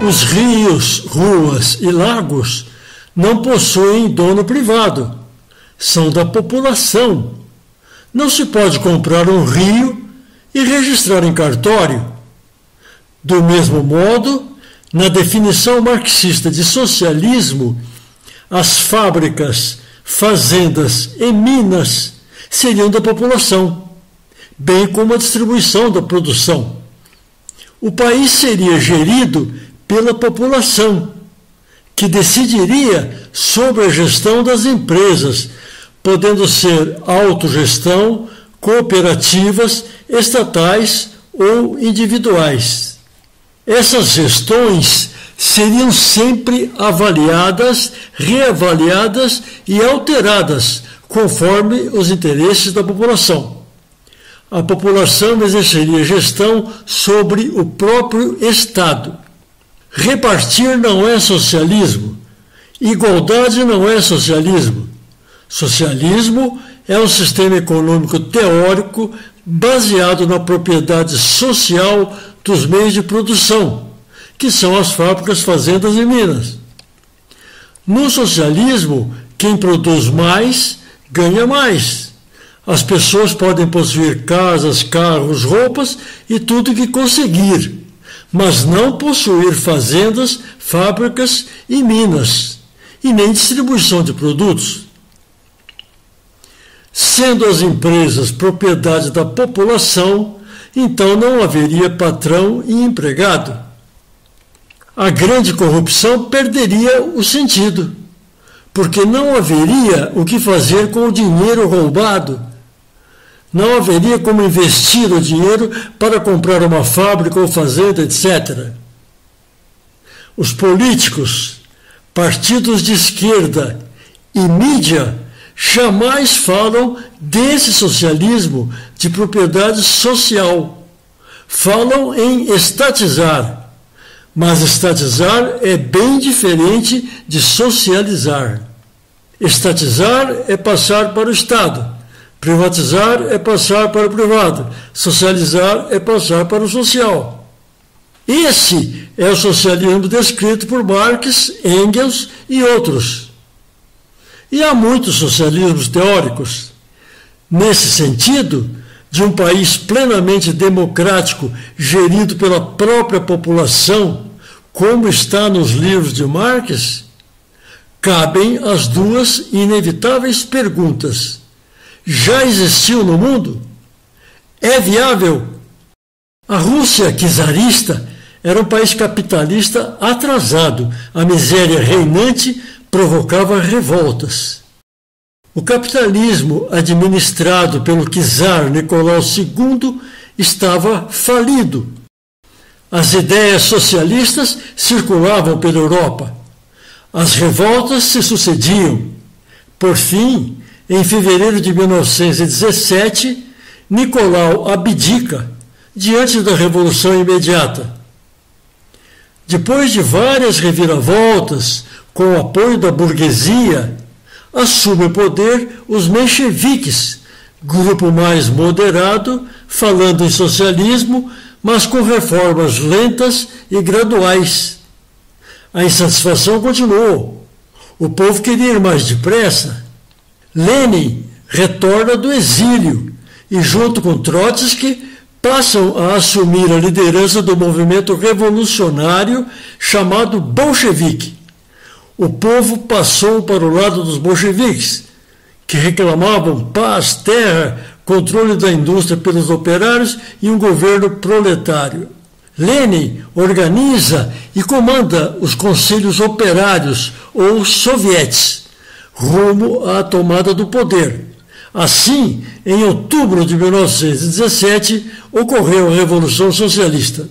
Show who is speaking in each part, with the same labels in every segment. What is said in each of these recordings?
Speaker 1: Os rios, ruas e lagos não possuem dono privado, são da população. Não se pode comprar um rio e registrar em cartório. Do mesmo modo, na definição marxista de socialismo, as fábricas, fazendas e minas seriam da população, bem como a distribuição da produção. O país seria gerido pela população, que decidiria sobre a gestão das empresas, podendo ser autogestão, cooperativas, estatais ou individuais. Essas gestões seriam sempre avaliadas, reavaliadas e alteradas conforme os interesses da população. A população exerceria gestão sobre o próprio Estado. Repartir não é socialismo. Igualdade não é socialismo. Socialismo é um sistema econômico teórico baseado na propriedade social dos meios de produção, que são as fábricas, fazendas e minas. No socialismo, quem produz mais, ganha mais. As pessoas podem possuir casas, carros, roupas e tudo que conseguir, mas não possuir fazendas, fábricas e minas, e nem distribuição de produtos. Sendo as empresas propriedade da população, então não haveria patrão e empregado. A grande corrupção perderia o sentido, porque não haveria o que fazer com o dinheiro roubado. Não haveria como investir o dinheiro para comprar uma fábrica ou fazenda, etc. Os políticos, partidos de esquerda e mídia jamais falam desse socialismo de propriedade social. Falam em estatizar, mas estatizar é bem diferente de socializar. Estatizar é passar para o Estado. Privatizar é passar para o privado, socializar é passar para o social. Esse é o socialismo descrito por Marx, Engels e outros. E há muitos socialismos teóricos. Nesse sentido, de um país plenamente democrático, gerido pela própria população, como está nos livros de Marx, cabem as duas inevitáveis perguntas. Já existiu no mundo? É viável? A Rússia czarista era um país capitalista atrasado. A miséria reinante provocava revoltas. O capitalismo administrado pelo czar Nicolau II estava falido. As ideias socialistas circulavam pela Europa. As revoltas se sucediam. Por fim, em fevereiro de 1917, Nicolau abdica diante da Revolução Imediata. Depois de várias reviravoltas, com o apoio da burguesia, assume o poder os mencheviques, grupo mais moderado, falando em socialismo, mas com reformas lentas e graduais. A insatisfação continuou. O povo queria ir mais depressa. Lenin retorna do exílio e, junto com Trotsky, passam a assumir a liderança do movimento revolucionário chamado bolchevique. O povo passou para o lado dos bolcheviques, que reclamavam paz, terra, controle da indústria pelos operários e um governo proletário. Lenin organiza e comanda os conselhos operários, ou sovietes, rumo à tomada do poder. Assim, em outubro de 1917, ocorreu a Revolução Socialista.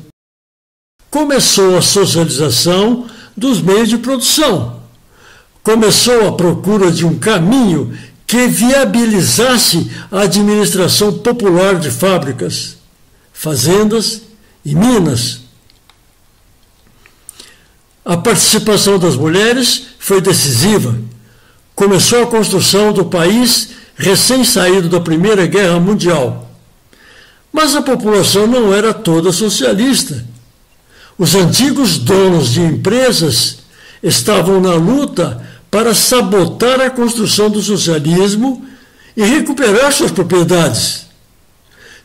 Speaker 1: Começou a socialização dos meios de produção. Começou a procura de um caminho que viabilizasse a administração popular de fábricas, fazendas e minas. A participação das mulheres foi decisiva. Começou a construção do país recém-saído da Primeira Guerra Mundial. Mas a população não era toda socialista. Os antigos donos de empresas estavam na luta para sabotar a construção do socialismo e recuperar suas propriedades.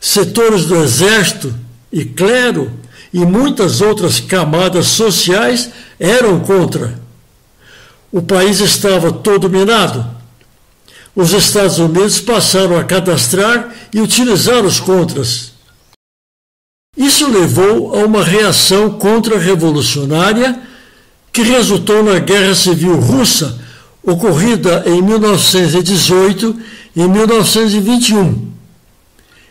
Speaker 1: Setores do exército e clero e muitas outras camadas sociais eram contra. O país estava todo minado. Os Estados Unidos passaram a cadastrar e utilizar os contras. Isso levou a uma reação contra-revolucionária que resultou na Guerra Civil Russa, ocorrida em 1918 e 1921.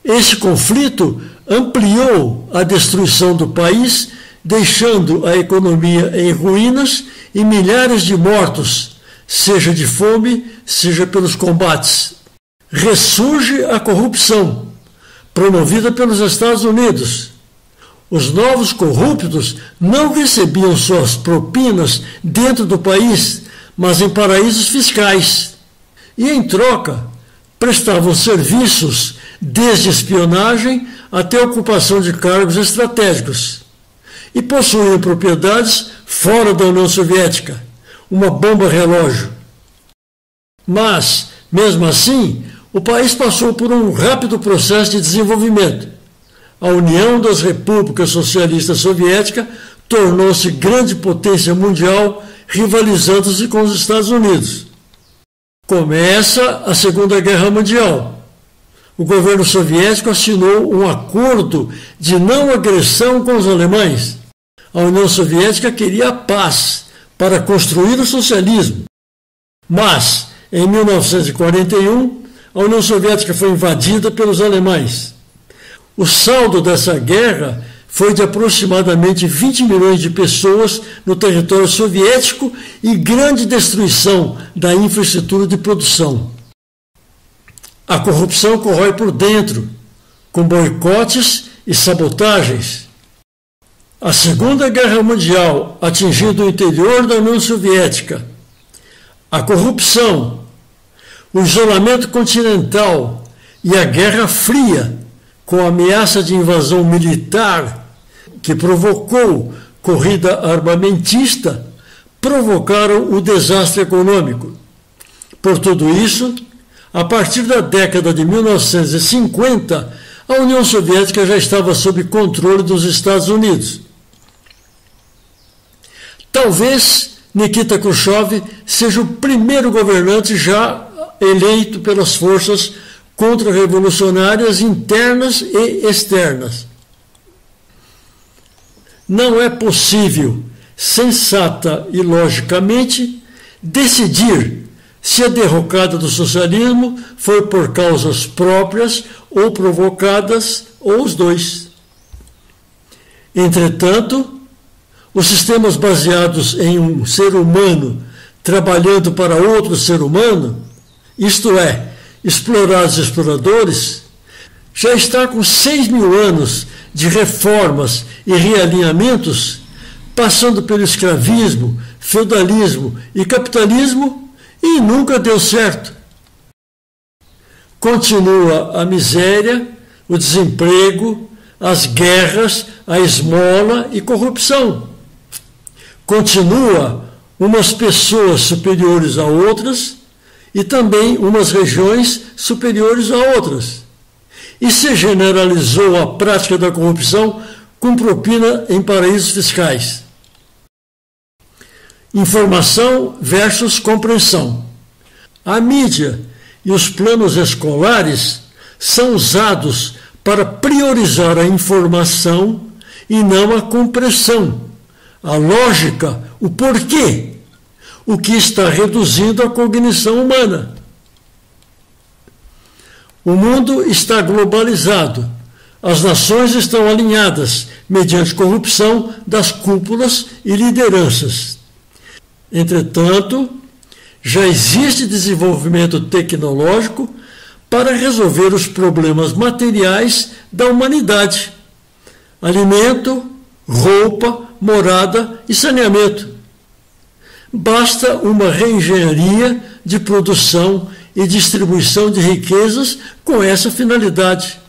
Speaker 1: Esse conflito ampliou a destruição do país, deixando a economia em ruínas e milhares de mortos, seja de fome, seja pelos combates. Ressurge a corrupção, promovida pelos Estados Unidos. Os novos corruptos não recebiam suas propinas dentro do país, mas em paraísos fiscais. E, em troca, prestavam serviços desde espionagem até ocupação de cargos estratégicos. E possuíam propriedades fora da União Soviética, uma bomba relógio. Mas, mesmo assim, o país passou por um rápido processo de desenvolvimento. A União das Repúblicas Socialistas Soviéticas tornou-se grande potência mundial, rivalizando-se com os Estados Unidos. Começa a Segunda Guerra Mundial. O governo soviético assinou um acordo de não agressão com os alemães. A União Soviética queria a paz para construir o socialismo. Mas, em 1941, a União Soviética foi invadida pelos alemães. O saldo dessa guerra foi de aproximadamente 20 milhões de pessoas no território soviético e grande destruição da infraestrutura de produção. A corrupção corrói por dentro, com boicotes e sabotagens. A Segunda Guerra Mundial atingindo o interior da União Soviética. A corrupção, o isolamento continental e a Guerra Fria, com a ameaça de invasão militar que provocou corrida armamentista, provocaram o desastre econômico. Por tudo isso, a partir da década de 1950, a União Soviética já estava sob controle dos Estados Unidos. Talvez Nikita Khrushchev seja o primeiro governante já eleito pelas forças contra-revolucionárias internas e externas. Não é possível, sensata e logicamente, decidir se a derrocada do socialismo foi por causas próprias ou provocadas, ou os dois. Entretanto, os sistemas baseados em um ser humano trabalhando para outro ser humano, isto é, explorados e exploradores, já está com 6.000 anos de reformas e realinhamentos, passando pelo escravismo, feudalismo e capitalismo, e nunca deu certo. Continua a miséria, o desemprego, as guerras, a esmola e corrupção. Continua umas pessoas superiores a outras, e também umas regiões superiores a outras. E se generalizou a prática da corrupção com propina em paraísos fiscais. Informação versus compreensão. A mídia e os planos escolares são usados para priorizar a informação e não a compreensão, a lógica, o porquê, o que está reduzindo a cognição humana. O mundo está globalizado. As nações estão alinhadas mediante corrupção das cúpulas e lideranças. Entretanto, já existe desenvolvimento tecnológico para resolver os problemas materiais da humanidade: alimento, roupa, morada e saneamento. Basta uma reengenharia de produção e distribuição de riquezas com essa finalidade.